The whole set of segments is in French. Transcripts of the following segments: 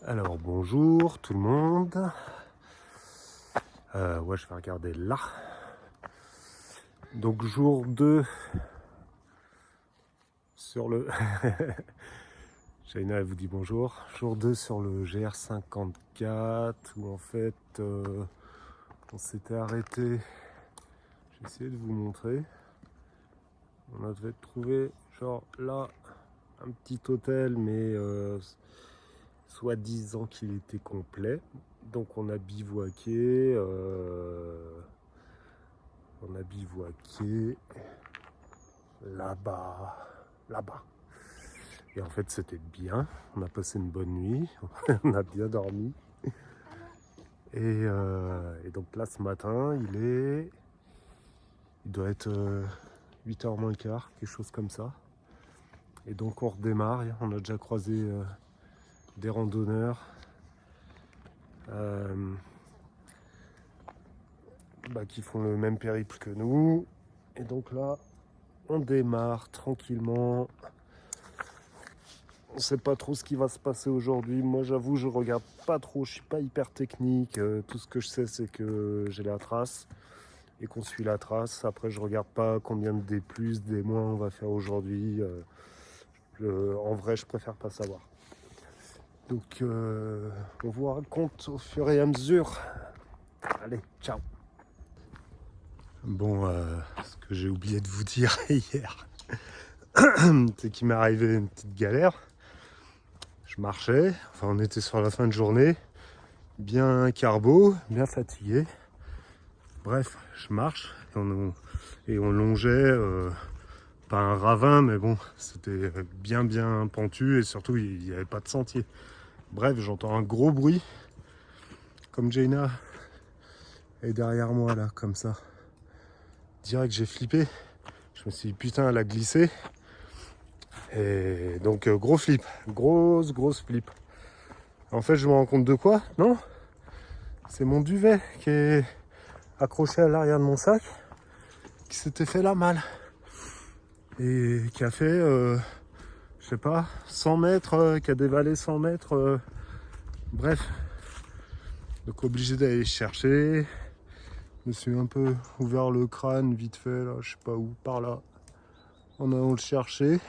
Alors bonjour tout le monde. Ouais, je vais regarder là. Donc jour 2 sur le... Shaina elle vous dit bonjour. Jour 2 sur le GR54 où en fait on s'était arrêté. J'ai essayé de vous montrer. On avait trouvé genre là un petit hôtel mais soi-disant qu'il était complet. Donc on a bivouaqué. Là-bas. Et en fait, c'était bien. On a passé une bonne nuit. On a bien dormi. Et donc là, ce matin, il doit être 8h moins quart, quelque chose comme ça. Et donc, on redémarre. On a déjà croisé des randonneurs qui font le même périple que nous. Et donc là, on démarre tranquillement. On sait pas trop ce qui va se passer aujourd'hui. Moi, j'avoue, je regarde pas trop. Je suis pas hyper technique. Tout ce que je sais, c'est que j'ai la trace et qu'on suit la trace. Après, je regarde pas combien de des plus, des moins on va faire aujourd'hui. En vrai, je préfère pas savoir. Donc, on vous raconte au fur et à mesure. Allez, ciao. Bon, ce que j'ai oublié de vous dire hier, c'est qu'il m'est arrivé une petite galère. Je marchais, enfin on était sur la fin de journée, bien carbo, bien fatigué. Bref, je marche et on longeait, pas un ravin, mais bon, c'était bien pentu et surtout il n'y avait pas de sentier. Bref, j'entends un gros bruit, comme Jaina est derrière moi là, comme ça. Direct, j'ai flippé. Je me suis dit putain, elle a glissé. Et donc gros flip, grosse flip. En fait, je me rends compte de quoi? Non, c'est mon duvet qui est accroché à l'arrière de mon sac, qui s'était fait la malle et qui a fait, je sais pas, 100 mètres, qui a dévalé 100 mètres. Bref, donc obligé d'aller chercher. Je me suis un peu ouvert le crâne vite fait, là, je sais pas où, par là, en allant le chercher,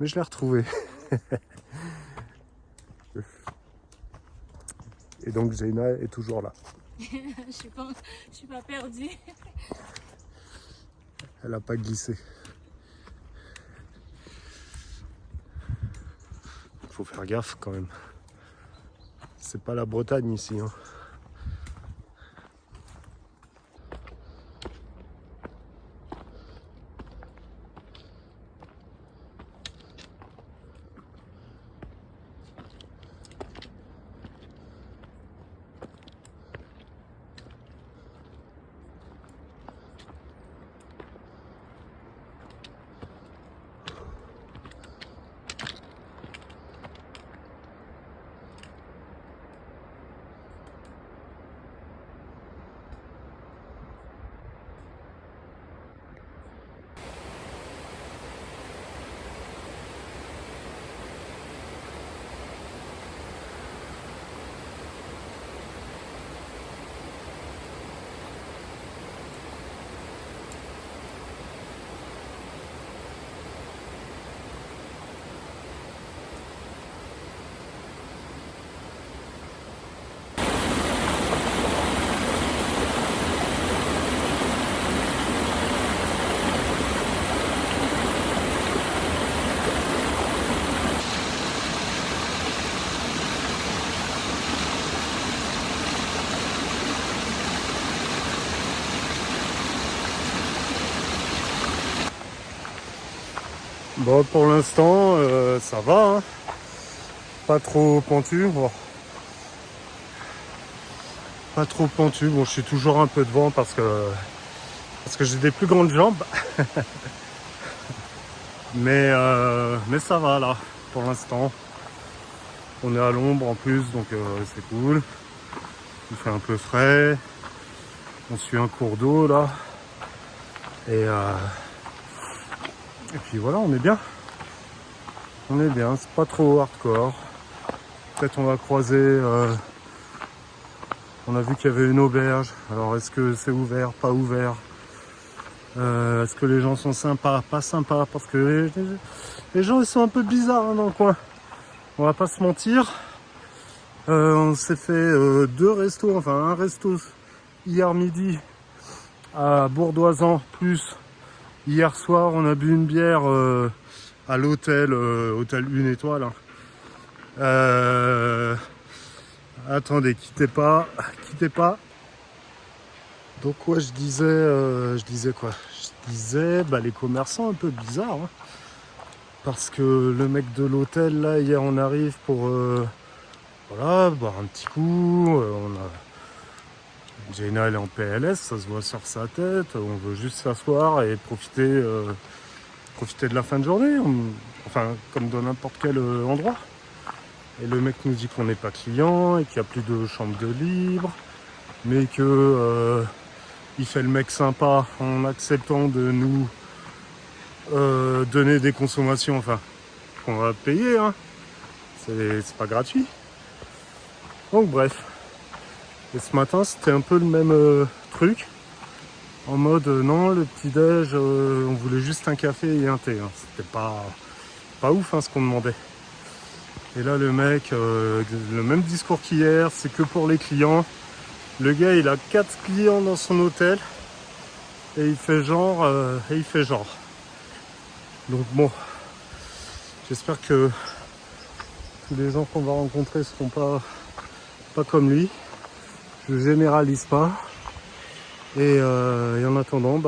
mais je l'ai retrouvé. Et donc Jaina est toujours là. Je suis pas perdue. Elle a pas glissé. Faut faire gaffe quand même. C'est pas la Bretagne ici, hein. Bon, pour l'instant, ça va, hein. Pas trop pentu. Bon. Pas trop pentu. Bon, je suis toujours un peu devant parce que j'ai des plus grandes jambes. Mais ça va là, pour l'instant. On est à l'ombre en plus, donc c'est cool. Il fait un peu frais. On suit un cours d'eau là. Et puis voilà, on est bien. On est bien, c'est pas trop hardcore. Peut-être on va croiser... on a vu qu'il y avait une auberge. Alors est-ce que c'est ouvert, pas ouvert? Est-ce que les gens sont sympas, pas sympas? Parce que les gens ils sont un peu bizarres hein, dans le coin. On va pas se mentir. On s'est fait 2 restos, enfin un resto hier midi à Bourdoisan, plus hier soir on a bu une bière à l'hôtel, hôtel 1 étoile. Hein. Attendez, quittez pas. Donc ouais, je disais quoi? Je disais les commerçants un peu bizarres. Hein, parce que le mec de l'hôtel là, hier on arrive pour voilà, boire un petit coup. Jaina elle est en PLS, ça se voit sur sa tête. On veut juste s'asseoir et profiter de la fin de journée. Enfin, comme dans n'importe quel endroit. Et le mec nous dit qu'on n'est pas client et qu'il n'y a plus de chambre de libre, mais que il fait le mec sympa en acceptant de nous donner des consommations, enfin, qu'on va payer, hein. C'est pas gratuit. Donc bref. Et ce matin, c'était un peu le même truc. En mode, non, le petit-déj, on voulait juste un café et un thé. Hein. C'était pas ouf hein, ce qu'on demandait. Et là, le mec, le même discours qu'hier, c'est que pour les clients. Le gars, il a 4 clients dans son hôtel. Et il fait genre. Donc bon, j'espère que tous les gens qu'on va rencontrer seront pas comme lui. Je généralise pas. Et en attendant,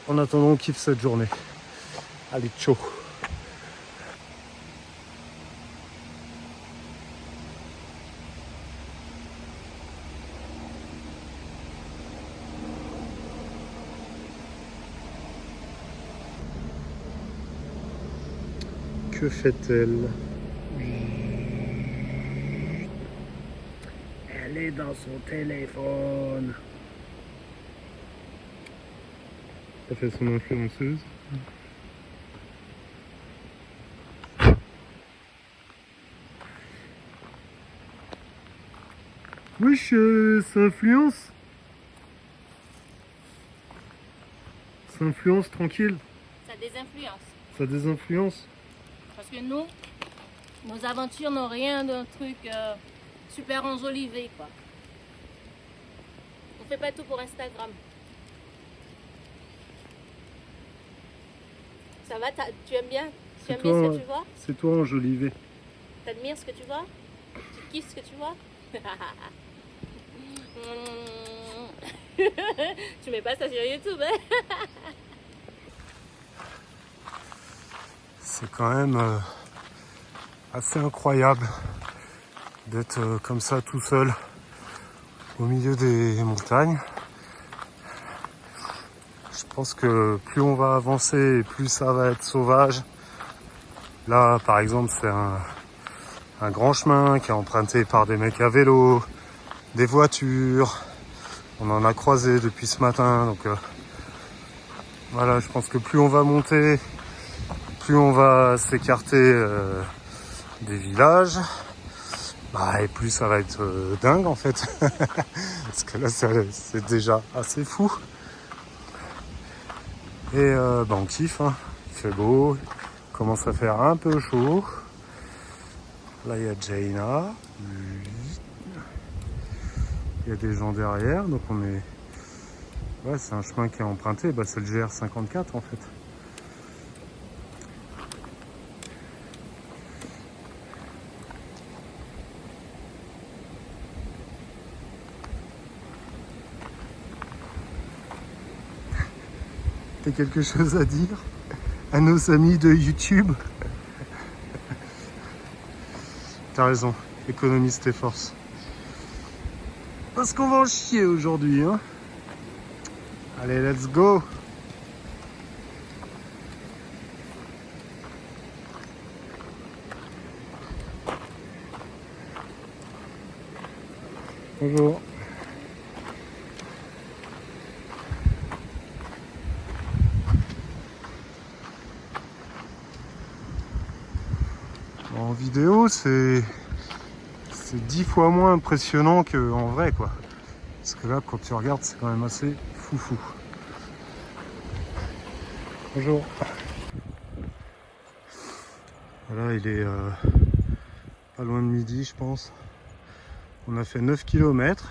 on kiffe cette journée. Allez, ciao. Que fait-elle? Elle est dans son téléphone. Elle fait son influenceuse. Wesh, ça influence. Ça influence tranquille. Ça désinfluence. Ça désinfluence. Parce que nous, nos aventures n'ont rien d'un truc super enjolivé, quoi. On fait pas tout pour Instagram. Ça va, tu aimes bien? Tu aimes bien ce que tu vois? C'est toi enjolivé. T'admires ce que tu vois? Tu kiffes ce que tu vois? Tu mets pas ça sur YouTube, hein? C'est quand même assez incroyable d'être comme ça tout seul au milieu des montagnes. Je pense que plus on va avancer, plus ça va être sauvage. Là, par exemple, c'est un grand chemin qui est emprunté par des mecs à vélo, des voitures. On en a croisé depuis ce matin. Donc voilà, je pense que plus on va monter, plus on va s'écarter des villages. Et plus ça va être dingue en fait. Parce que là, c'est déjà assez fou. Et on kiffe, hein. Il fait beau, il commence à faire un peu chaud. Là, il y a Jaina. Il y a des gens derrière, donc on est... Ouais, c'est un chemin qui est emprunté, c'est le GR54 en fait. T'as quelque chose à dire à nos amis de YouTube? T'as raison, économise tes forces. Parce qu'on va en chier aujourd'hui, hein. Allez, let's go. Bonjour. Envie vidéo, c'est 10 fois moins impressionnant qu'en vrai, quoi. Parce que là, quand tu regardes, c'est quand même assez foufou. Bonjour. Voilà, il est pas loin de midi, je pense. On a fait 9 km,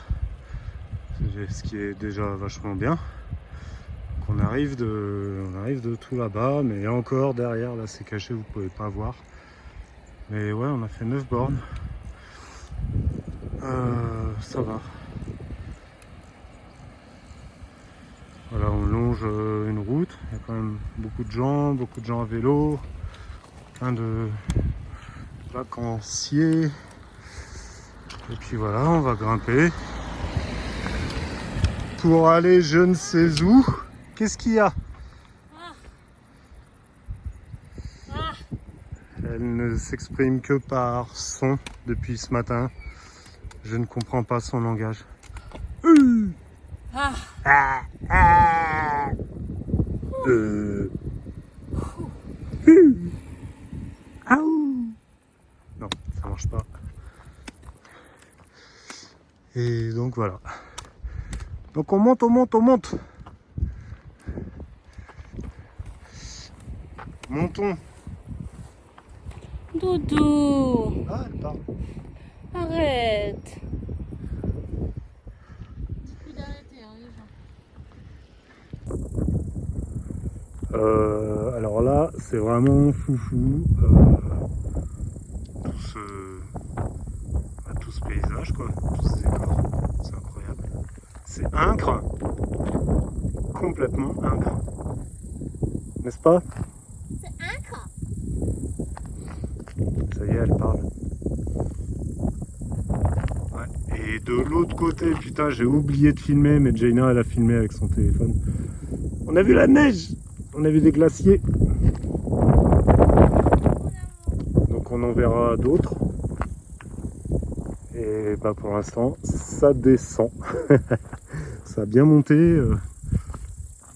ce qui est déjà vachement bien. Donc on arrive de tout là-bas, mais encore derrière, là c'est caché, vous pouvez pas voir. Mais ouais, on a fait 9 bornes. Ça va. Voilà, on longe une route. Il y a quand même beaucoup de gens à vélo, plein de vacanciers. Et puis voilà, on va grimper pour aller je ne sais où. Qu'est-ce qu'il y a? Elle ne s'exprime que par son depuis ce matin. Je ne comprends pas son langage. Ah. Ah, ah. Non, ça marche pas. Et donc voilà. Donc on monte, on monte, on monte. Montons. Doudou, Ah, elle part. arrête. Dis-lui d'arrêter, hein, les gens. Alors là, c'est vraiment foufou. Tout ce paysage, quoi. Tous ces décors. C'est incroyable. C'est incre. Complètement incre. N'est-ce pas? C'est incroyable. Ça y est, elle parle. Ouais. Et de l'autre côté, putain, j'ai oublié de filmer, mais Jaina, elle a filmé avec son téléphone. On a vu la neige. On a vu des glaciers. Donc on en verra d'autres. Et bah pour l'instant, ça descend. Ça a bien monté.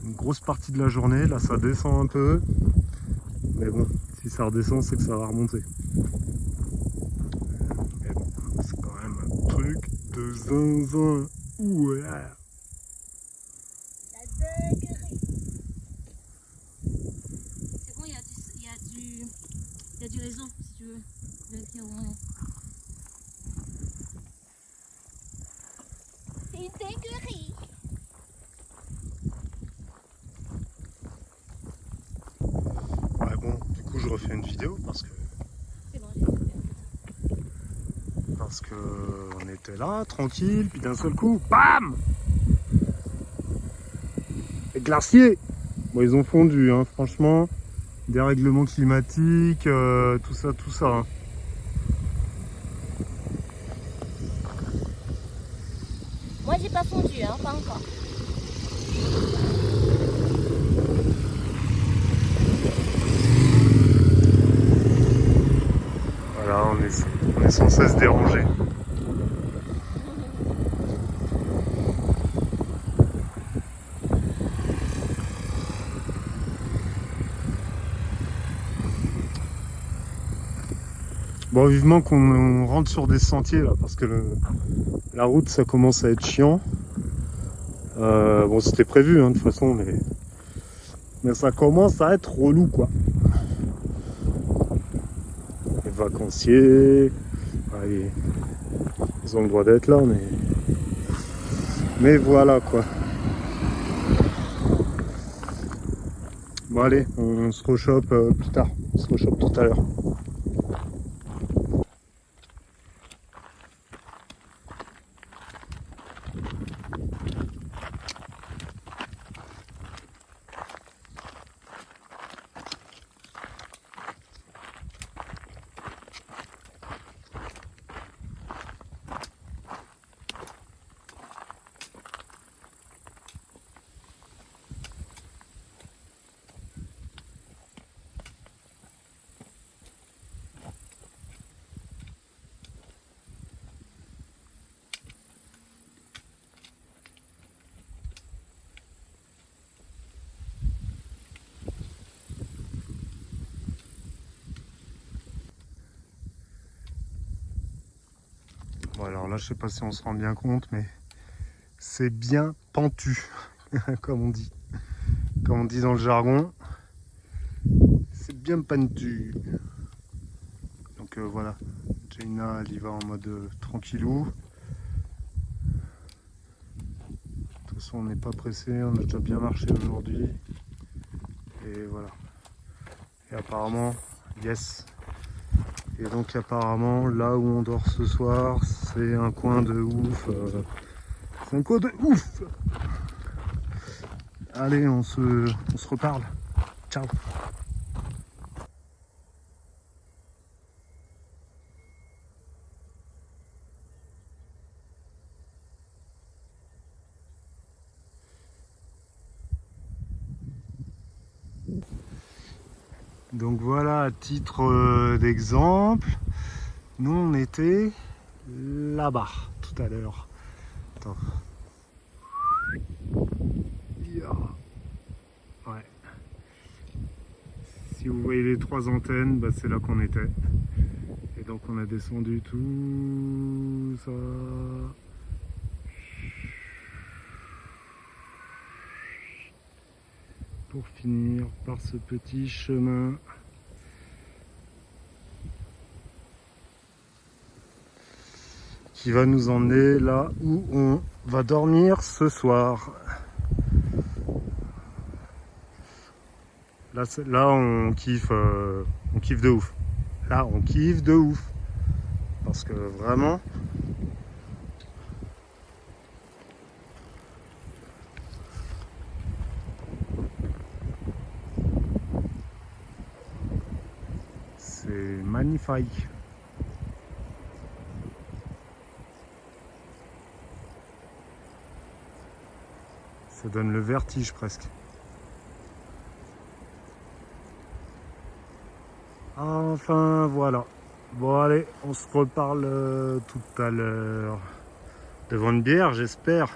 Une grosse partie de la journée. Là, ça descend un peu. Mais bon, si ça redescend, c'est que ça va remonter. Mais bon, c'est quand même un truc de zinzin. Ouais. C'est bon, il y a du réseau, si tu veux vérifier où on est. C'est une dinguerie. Ouais, bon, du coup, je refais une vidéo parce que C'est bon, j'ai fait. on était là, tranquille, puis d'un seul coup, bam! Les glaciers! Bon, ils ont fondu, hein, franchement. Dérèglement climatique, tout ça, tout ça. Hein. Moi, j'ai pas fondu, hein, pas encore. Voilà, on est sans cesse dérangé. Bon, vivement qu'on rentre sur des sentiers là, parce que la route ça commence à être chiant. Bon, c'était prévu hein, de toute façon, mais ça commence à être relou quoi. Les vacanciers, ouais, ils ont le droit d'être là, mais voilà quoi. Bon, allez, on se rechoppe plus tard, on se rechoppe tout à l'heure. alors là, je sais pas si on se rend bien compte, mais c'est bien pentu, comme on dit. Comme on dit dans le jargon, c'est bien pentu. Donc voilà, Jaina, elle y va en mode tranquillou. De toute façon, on n'est pas pressé, on a déjà bien marché aujourd'hui. Et voilà. Et apparemment, yes. Et donc apparemment, là où on dort ce soir, c'est un coin de ouf. C'est un coin de ouf. Allez, on se reparle. Ciao. Donc voilà, à titre d'exemple, nous on était là-bas tout à l'heure. Attends. Yeah. Ouais. Si vous voyez les 3 antennes, bah, c'est là qu'on était. Et donc on a descendu tout ça. Pour finir par ce petit chemin qui va nous emmener là où on va dormir ce soir. Là on kiffe de ouf. Là on kiffe de ouf. Parce que vraiment, c'est magnifique. Ça donne le vertige presque. Enfin voilà. Bon allez, on se reparle tout à l'heure. Devant une bière, j'espère.